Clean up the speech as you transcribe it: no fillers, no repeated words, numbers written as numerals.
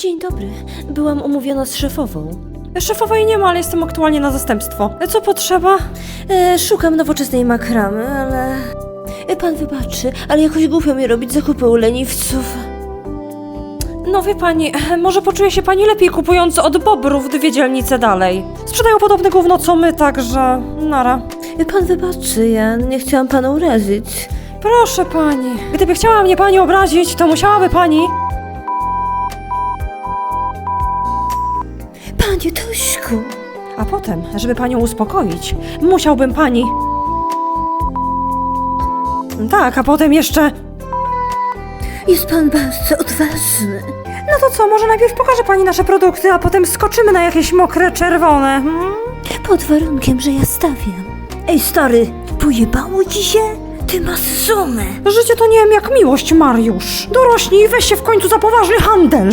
Dzień dobry. Byłam umówiona z szefową. Szefowej nie ma, ale jestem aktualnie na zastępstwo. Co potrzeba? Szukam nowoczesnej makramy, ale... Pan wybaczy, ale jakoś głupio mi robić zakupy u leniwców. No wie pani, może poczuje się pani lepiej kupując od Bobrów 2 dzielnice dalej. Sprzedają podobne gówno co my, także nara. Pan wybaczy, ja nie chciałam pana urazić. Proszę pani, gdyby chciała mnie pani obrazić, to musiałaby pani... Panie Tośku! A potem, żeby panią uspokoić, musiałbym pani... Tak, a potem jeszcze... Jest pan bardzo odważny. No to co, może najpierw pokażę pani nasze produkty, a potem skoczymy na jakieś mokre, czerwone. Pod warunkiem, że ja stawiam. Ej, stary, pojebało ci się? Ty masz żonę. Życie to nie wiem jak miłość, Mariusz. Dorośnij i weź się w końcu za poważny handel.